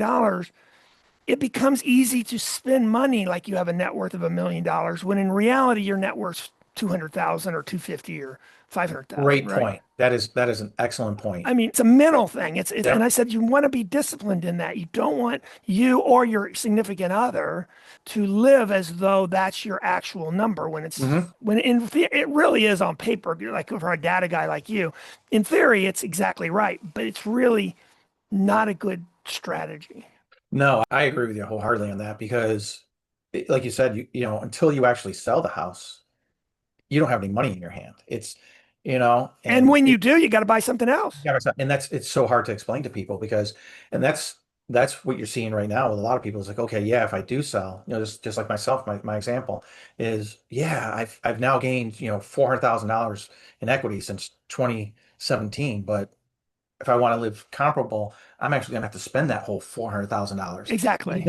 it becomes easy to spend money like you have a net worth of $1 million when in reality your net worth's 200,000 or 250 or 500,000, Great right? point. That is an excellent point. I mean, it's a mental thing. And I Yep. said, you want to be disciplined in that. You don't want you or your significant other to live as though that's your actual number Hmm. it really is on paper. You're like for a data guy like you, in theory, it's exactly right, but it's really not a good strategy. No, I agree with you wholeheartedly on that because, like you said, until you actually sell the house, you don't have any money in your hand. And And when you do, you got to buy something else. yeah, and it's so hard to explain to people because, and that's what you're seeing right now with a lot of people. It's like, okay, yeah, if I do sell, just like myself, my example is, yeah, I've now gained, $400,000 in equity since 2017, but if I want to live comparable, I'm actually gonna have to spend that whole $400,000. Exactly.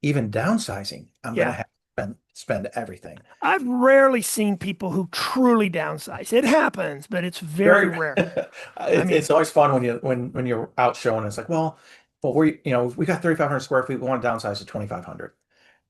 Even downsizing, I'm gonna Yeah. have to spend everything. I've rarely seen people who truly downsize. It happens, but it's very Very, rare. I it's mean, it's always fun when you're out showing. It's like, well, we got 3,500 square feet. We want to downsize to 2,500,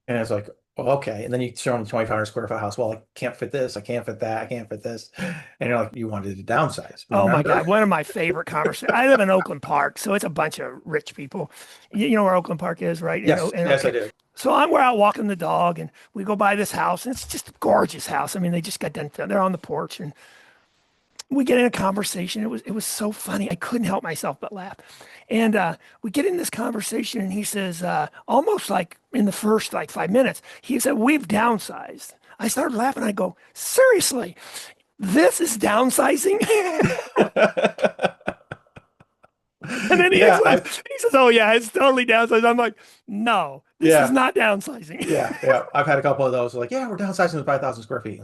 and it's like, well, okay. And then you show them the 2,500 square foot house. Well, I can't fit this. I can't fit that. I can't fit this. And you're like, you wanted to downsize. oh my Remember? God, one of my favorite conversations. I live in Oakland Park, so it's a bunch of rich people. You know where Oakland Park is, right? Yes, And yes, I okay. do. So we're out walking the dog and we go by this house and it's just a gorgeous house. I mean, they just got done. They're on the porch and we get in a conversation. It was so funny. I couldn't help myself but laugh. And we get in this conversation and he says, almost like in the first like 5 minutes, he said, we've downsized. I started laughing. I go, seriously, this is downsizing? And then he Yeah, explains, he says, oh, yeah, it's totally downsizing. I'm like, no, this is yeah, not downsizing. yeah. I've had a couple of those. Like, yeah, we're downsizing to 5,000 square feet.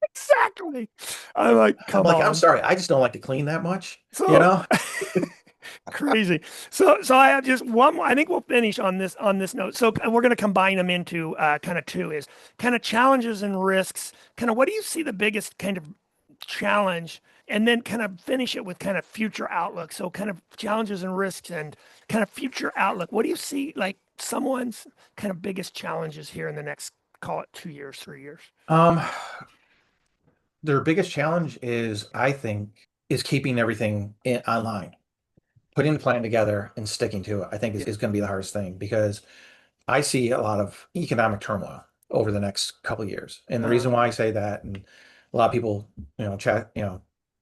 Exactly. I'm like, I'm come like, I'm on. sorry, I just don't like to clean that much, you So know? crazy. So I have just one more. I think we'll finish on this note. So we're going to combine them into kind of two is kind of challenges and risks. Kind of what do you see the biggest kind of challenge And then kind of finish it with kind of future outlook. So kind of challenges and risks and kind of future outlook. What do you see like someone's kind of biggest challenges here in the next, call it 2 years, 3 years? Um, their biggest challenge is, I think, is keeping everything online. Putting the plan together and sticking to it, I think Yeah. is going to be the hardest thing because I see a lot of economic turmoil over the next couple of years. And the Uh, reason why I say that, and a lot of people,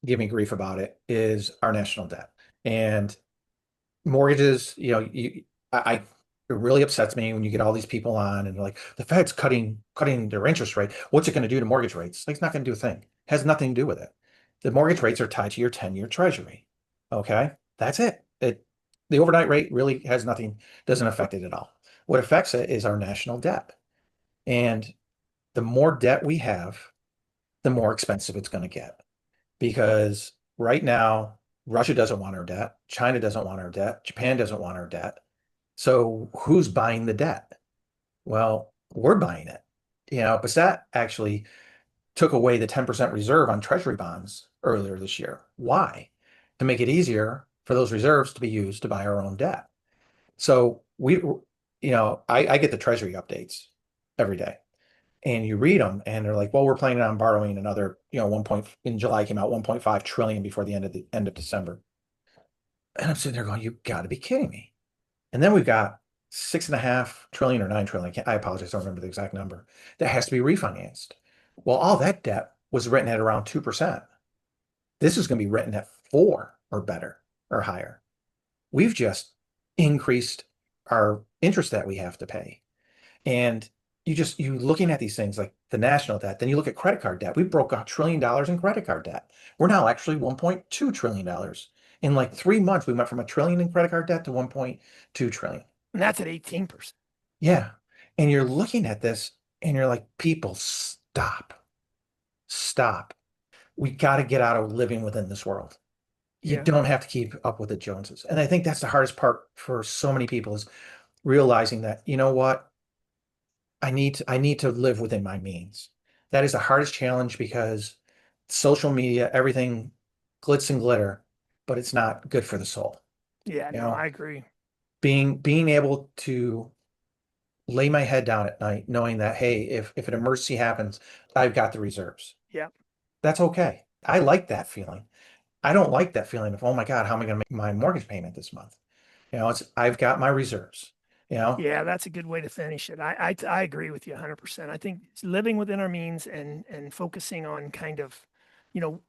give me grief about it, is our national debt and mortgages. I it really upsets me when you get all these people on and they're like, the Fed's cutting their interest rate. What's it going to do to mortgage rates? Like, it's not going to do a thing. It has nothing to do with it. The mortgage rates are tied to your 10-year treasury. Okay. That's it. The overnight rate really has nothing, doesn't affect it at all. What affects it is our national debt. And the more debt we have, the more expensive it's going to get. Because right now, Russia doesn't want our debt. China doesn't want our debt. Japan doesn't want our debt. So who's buying the debt? Well, we're buying it. But that actually took away the 10% reserve on treasury bonds earlier this year. Why? To make it easier for those reserves to be used to buy our own debt. So I get the treasury updates every day and you read them and they're like, well, we're planning on borrowing another, in July came out 1.5 trillion before the end of December. And I'm sitting there going, you got to be kidding me. And then we've got 6.5 trillion or 9 trillion. I apologize, I don't remember the exact number. That has to be refinanced. Well, all that debt was written at around 2%. This is going to be written at 4 or better or higher. We've just increased our interest that we have to pay. And you looking at these things like the national debt, then you look at credit card debt. We broke $1 trillion in credit card debt. We're now actually $1.2 trillion. In like 3 months, we went from a trillion in credit card debt to 1.2 trillion. and that's at 18%. Yeah. And you're looking at this and you're like, people, stop. Stop. We got to get out of living within this world. You Yeah. don't have to keep up with the Joneses. And I think that's the hardest part for so many people is realizing that, you know what? I need to live within my means. That is the hardest challenge because social media, everything glitz and glitter, but it's not good for the soul. Yeah. You No, I know, agree. being able to lay my head down at night, knowing that, hey, if an emergency happens, I've got the reserves. Yeah. That's okay. I like that feeling. I don't like that feeling of, oh my God, how am I going to make my mortgage payment this month? It's I've got my reserves, you know? Yeah, that's a good way to finish it. I agree with you 100%. I think living within our means and focusing on kind of, you know,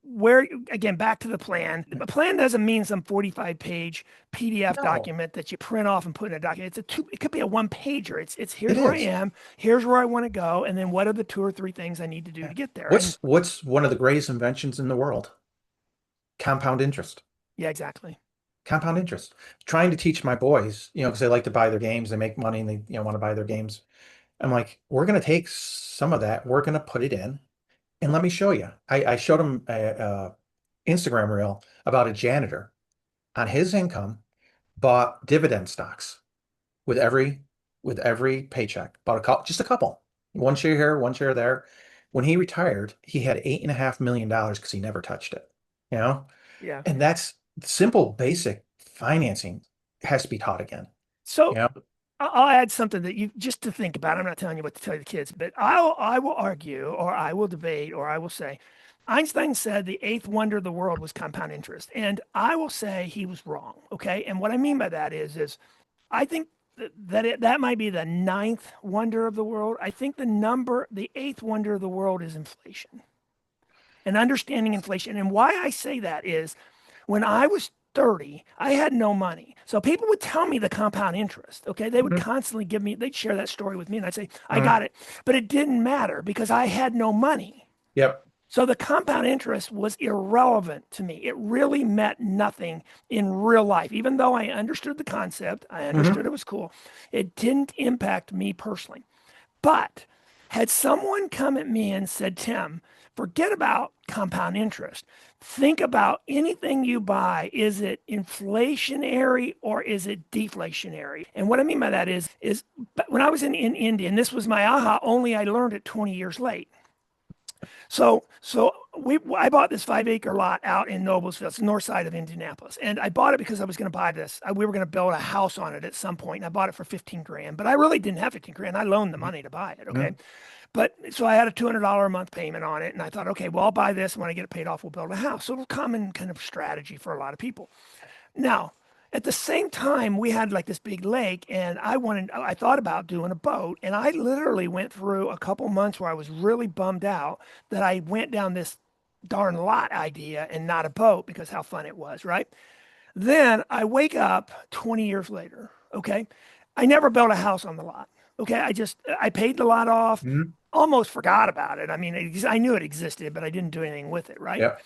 where again back to the plan. The plan doesn't mean some 45-page PDF No, document that you print off and put in a document. It could be a one pager. It's it here's where I is. am, here's where I want to go, and then what are the two or three things I need to do Yeah. to get there. And What's one of the greatest inventions in the world? Compound interest. yeah, exactly. Compound interest. Trying to teach my boys, because they like to buy their games, they make money and they, want to buy their games. I'm like, we're going to take some of that, we're going to put it in, and let me show you. I showed him a Instagram reel about a janitor on his income bought dividend stocks with every paycheck. Bought just a couple, one share here, one share there. When he retired, he had $8.5 million because he never touched it. You know, Yeah. and that's simple, basic financing has to be taught again. You So know, I'll add something that you just to think about. I'm not telling you what to tell the kids, but I will argue, or I will debate, or I will say, Einstein said the eighth wonder of the world was compound interest, and I will say he was wrong. Okay, and what I mean by that is I think that might be the ninth wonder of the world. I think the eighth wonder of the world is inflation and understanding inflation. And why I say that is when I was 30, I had no money. So people would tell me the compound interest. Okay. They would mhm, constantly they'd share that story with me. And I'd say, I mhm. got it. But it didn't matter because I had no money. Yep. So the compound interest was irrelevant to me. It really meant nothing in real life. Even though I understood the concept, I understood Hmm. it was cool, it didn't impact me personally. But had someone come at me and said, Tim, forget about compound interest. Think about anything you buy. Is it inflationary or is it deflationary? And what I mean by that is when I was in India, and this was my aha, only I learned it 20 years late. I bought this 5 acre lot out in Noblesville, it's the north side of Indianapolis. And I bought it because I was going to buy this. We were going to build a house on it at some point, and I bought it for 15 grand, but I really didn't have 15 grand. I loaned the money to buy it. Okay. Mhm. But so I had a $200 a month payment on it. And I thought, okay, well, I'll buy this. And when I get it paid off, we'll build a house. So a common kind of strategy for a lot of people. Now, at the same time, we had like this big lake, and I thought about doing a boat. And I literally went through a couple months where I was really bummed out that I went down this darn lot idea and not a boat because how fun it was, right? Then I wake up 20 years later. Okay. I never built a house on the lot. Okay. I paid the lot off, Mhm. almost forgot about it. I mean, I knew it existed, but I didn't do anything with it, right? Yep.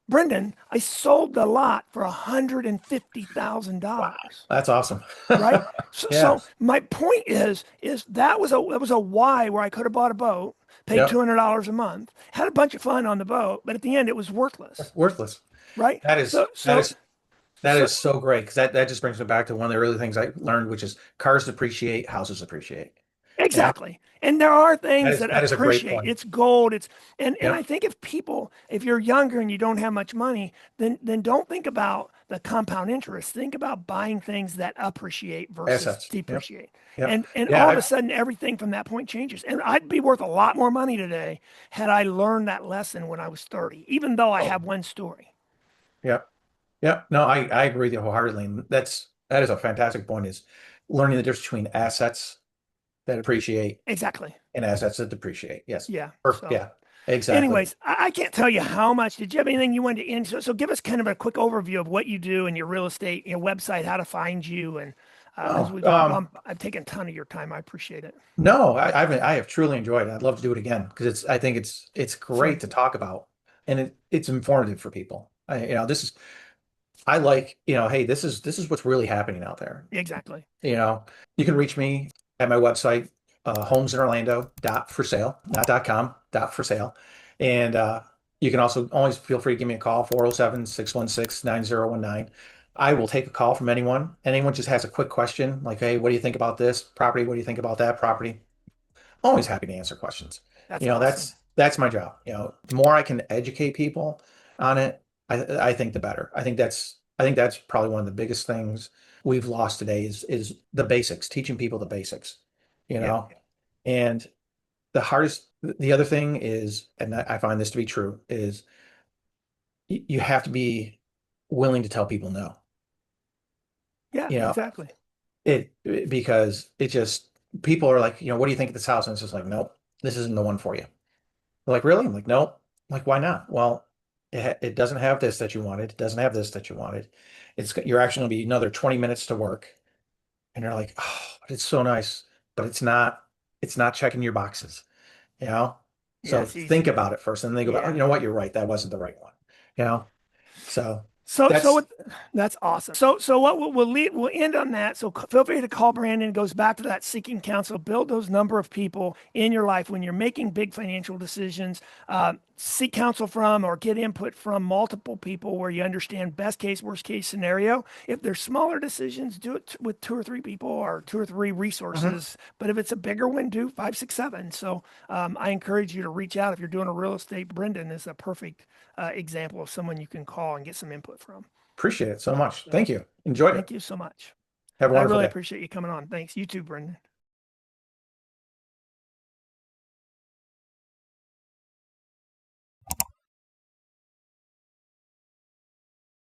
Brenden, I sold the lot for Wow. $150,000, That's awesome. right? So, Yeah. so my point is that was a why where I could have bought a boat, paid Yep. $200 a month, had a bunch of fun on the boat, but at the end it was worthless, Worthless. right? That is So, that so, is that so is so great because that just brings me back to one of the early things I learned, which is cars depreciate, houses appreciate. You know, Exactly. And there are things that that is a great appreciate. point. It's gold. And I Yep. think if you're younger and you don't have much money, then don't think about the compound interest. Think about buying things that appreciate versus Assets. Yep. depreciate. Yep. And Yeah. all of a sudden everything from that point changes. And I'd be worth a lot more money today had I learned that lesson when I was 30, even though I Oh, have one story. yep. Yep. No, I agree with you wholeheartedly. And that is a fantastic point is learning the difference between assets that appreciate Exactly. and assets that depreciate. Yes. Yeah. Perfect. So Yeah. Exactly. anyways, I can't tell you how much. Did you have anything you wanted to end? So give us kind of a quick overview of what you do and your real estate, your website, how to find you, and because Oh, I've taken a ton of your time. I appreciate it. no, I have truly enjoyed it. I'd love to do it again because I think it's great Fun. to talk about and it's informative for people. I like, hey, this is what's really happening out there. Exactly. You know, you can reach me at my website, homesinorlando.for sale, not .com, .for sale. And you can also always feel free to give me a call, 407-616-9019. I will take a call from anyone. Anyone just has a quick question like, hey, what do you think about this property? What do you think about that property? Always happy to answer questions. That's awesome. That's my job. The more I can educate people on it, I think the better. I think that's probably one of the biggest things we've lost today is the basics, teaching people the basics, you Yeah. know. And the other thing is, and I find this to be true, is you have to be willing to tell people no. Yeah. You know, Exactly. because it just people are like, what do you think of this house? And it's just like, nope, this isn't the one for you. They're like, really? I'm like, nope. I'm like, why not? Well, it doesn't have this that you wanted. It doesn't have this that you wanted. You're actually going to be another 20 minutes to work. And you're like, oh, it's so nice, but it's not checking your boxes, you know? Yeah. So It's think easy. about it first. And then they go, oh, you Yeah. know what? You're right. That wasn't the right one, you know? So So that's what, that's awesome. So what we'll end on that. So feel free to call Branden. It goes back to that seeking counsel. Build those number of people in your life when you're making big financial decisions. Seek counsel from or get input from multiple people where you understand best case, worst case scenario. If there's smaller decisions, do it with two or three people or two or three Mhm. resources. But if it's a bigger one, do five, six, seven. So I encourage you to reach out if you're doing a real estate. Brenden is a perfect example of someone you can call and get some input from. Appreciate it so much. So Thank you. Enjoyed it. thank you so much. Have a I wonderful really day. appreciate you coming on. Thanks. You too, Brendan.